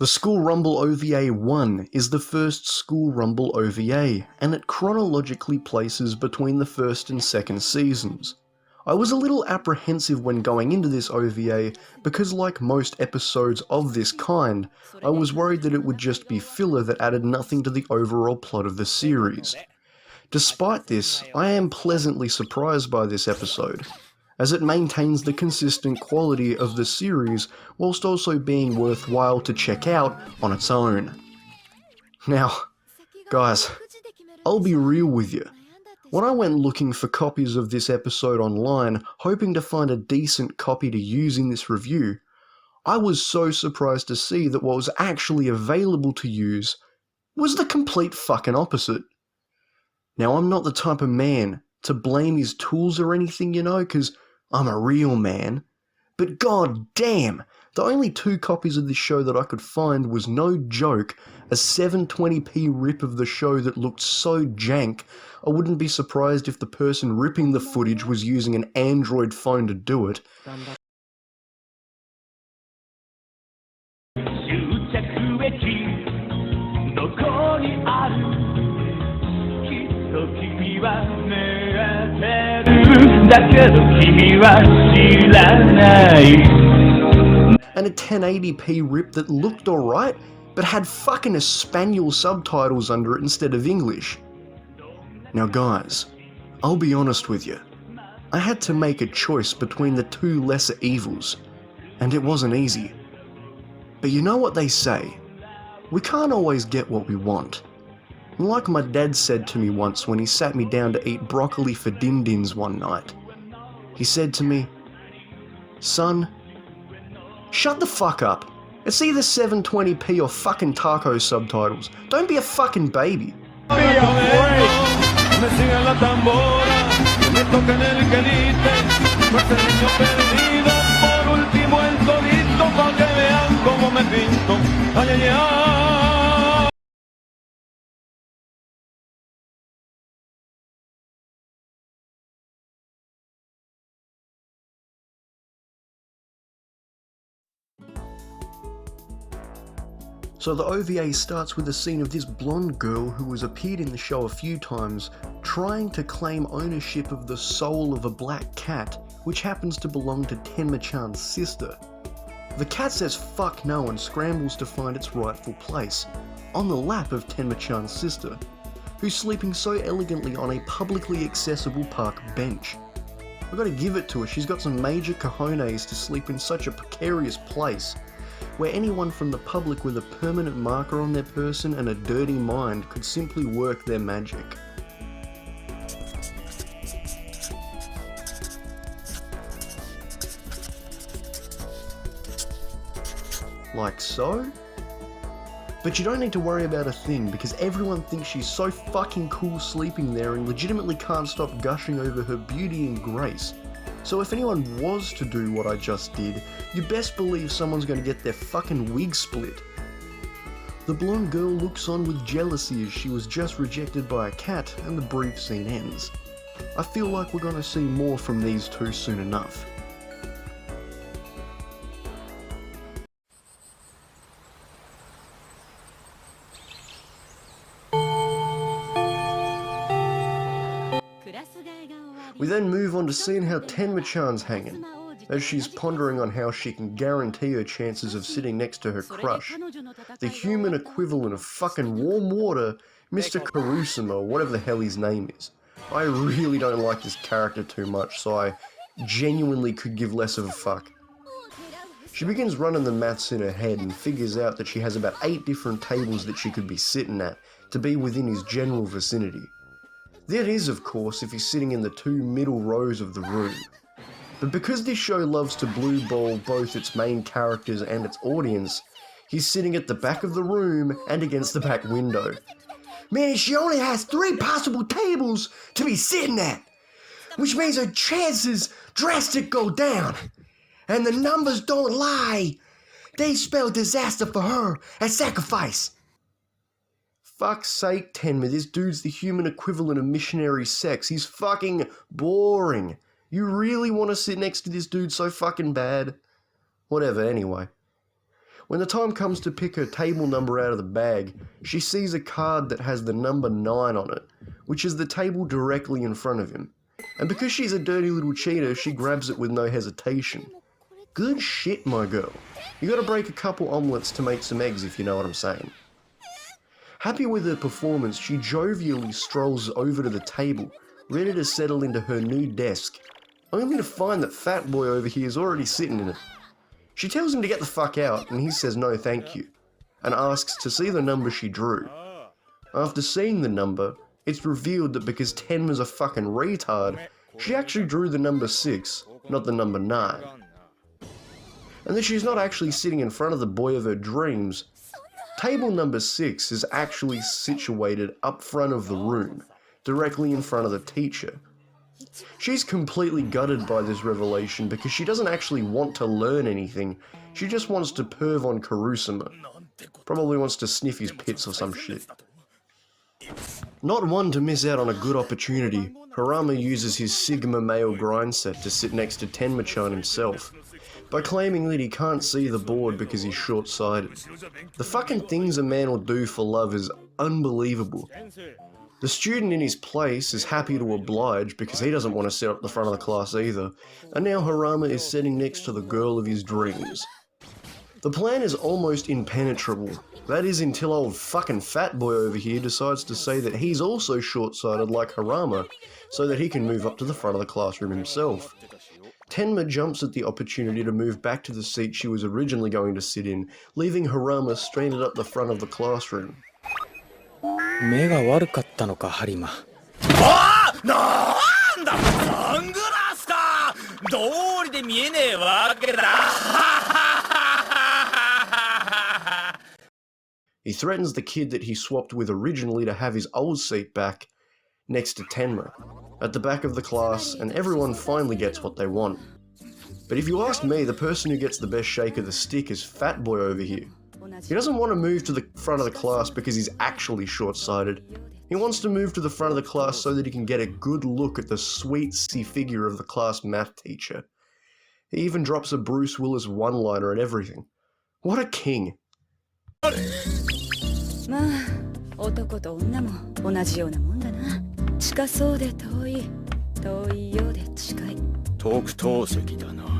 The School Rumble OVA 1 is the first School Rumble OVA, and it chronologically places between the first and second seasons. I was a little apprehensive when going into this OVA because, like most episodes of this kind, I was worried that it would just be filler that added nothing to the overall plot of the series. Despite this, I am pleasantly surprised by this episode, as it maintains the consistent quality of the series whilst also being worthwhile to check out on its own. Now, guys, I'll be real with you. When I went looking for copies of this episode online, hoping to find a decent copy to use in this review, I was so surprised to see that what was actually available to use was the complete fucking opposite. Now, I'm not the type of man to blame his tools or anything, because I'm a real man, but god damn, the only two copies of this show that I could find was, no joke, a 720p rip of the show that looked so jank I wouldn't be surprised if the person ripping the footage was using an Android phone to do it. And a 1080p rip that looked alright, but had fucking Espanol subtitles under it instead of English. Now guys, I'll be honest with you, I had to make a choice between the two lesser evils, and it wasn't easy. But you know what they say, we can't always get what we want. Like my dad said to me once when he sat me down to eat broccoli for din-dins one night. He said to me, "Son, shut the fuck up. It's either 720p or fucking taco subtitles. Don't be a fucking baby." So the OVA starts with a scene of this blonde girl who has appeared in the show a few times, trying to claim ownership of the soul of a black cat, which happens to belong to Tenma-chan's sister. The cat says fuck no and scrambles to find its rightful place, on the lap of Tenma-chan's sister, who's sleeping so elegantly on a publicly accessible park bench. I gotta give it to her, she's got some major cojones to sleep in such a precarious place, where anyone from the public with a permanent marker on their person and a dirty mind could simply work their magic. Like so? But you don't need to worry about a thing, because everyone thinks she's so fucking cool sleeping there and legitimately can't stop gushing over her beauty and grace. So if anyone was to do what I just did, you best believe someone's going to get their fucking wig split. The blonde girl looks on with jealousy as she was just rejected by a cat, and the brief scene ends. I feel like we're going to see more from these two soon enough. We then move on to seeing how Tenma-chan's hanging, as she's pondering on how she can guarantee her chances of sitting next to her crush, the human equivalent of fucking warm water, Mr. Karusima, or whatever the hell his name is. I really don't like this character too much, so I genuinely could give less of a fuck. She begins running the maths in her head and figures out that she has about 8 different tables that she could be sitting at to be within his general vicinity. That is, of course, if he's sitting in the 2 middle rows of the room. But because this show loves to blue ball both its main characters and its audience, he's sitting at the back of the room and against the back window. Man, she only has 3 possible tables to be sitting at, which means her chances drastically go down. And the numbers don't lie. They spell disaster for her and sacrifice. Fuck's sake, Tenma, this dude's the human equivalent of missionary sex. He's fucking boring. You really want to sit next to this dude so fucking bad? Whatever, anyway. When the time comes to pick her table number out of the bag, she sees a card that has the number 9 on it, which is the table directly in front of him. And because she's a dirty little cheater, she grabs it with no hesitation. Good shit, my girl. You gotta break a couple omelettes to make some eggs, if you know what I'm saying. Happy with her performance, she jovially strolls over to the table, ready to settle into her new desk, only to find that fat boy over here is already sitting in it. She tells him to get the fuck out, and he says no thank you, and asks to see the number she drew. After seeing the number, it's revealed that because Tenma's a fucking retard, she actually drew the number 6, not the number 9. And that she's not actually sitting in front of the boy of her dreams. Table number 6 is actually situated up front of the room, directly in front of the teacher. She's completely gutted by this revelation because she doesn't actually want to learn anything, she just wants to perv on Karusama. Probably wants to sniff his pits or some shit. Not one to miss out on a good opportunity, Harama uses his Sigma male grind set to sit next to Tenma-chan himself, by claiming that he can't see the board because he's short-sighted. The fucking things a man will do for love is unbelievable. The student in his place is happy to oblige because he doesn't want to sit up the front of the class either, and now Harama is sitting next to the girl of his dreams. The plan is almost impenetrable. That is until old fucking fat boy over here decides to say that he's also short-sighted like Harama, so that he can move up to the front of the classroom himself. Tenma jumps at the opportunity to move back to the seat she was originally going to sit in, leaving Harama stranded up the front of the classroom. 目が悪かったのか、ハリマ。なんだ、サングラスか。道理で見えねえわけだ。He threatens the kid that he swapped with originally to have his old seat back, next to Tenma, at the back of the class, and everyone finally gets what they want. But if you ask me, the person who gets the best shake of the stick is Fat Boy over here. He doesn't want to move to the front of the class because he's actually short-sighted. He wants to move to the front of the class so that he can get a good look at the sweet-see figure of the class math teacher. He even drops a Bruce Willis one-liner and everything. What a king. まあ、男と女も同じようなもんだな。近そうで遠い、遠いようで近い。特等席だな。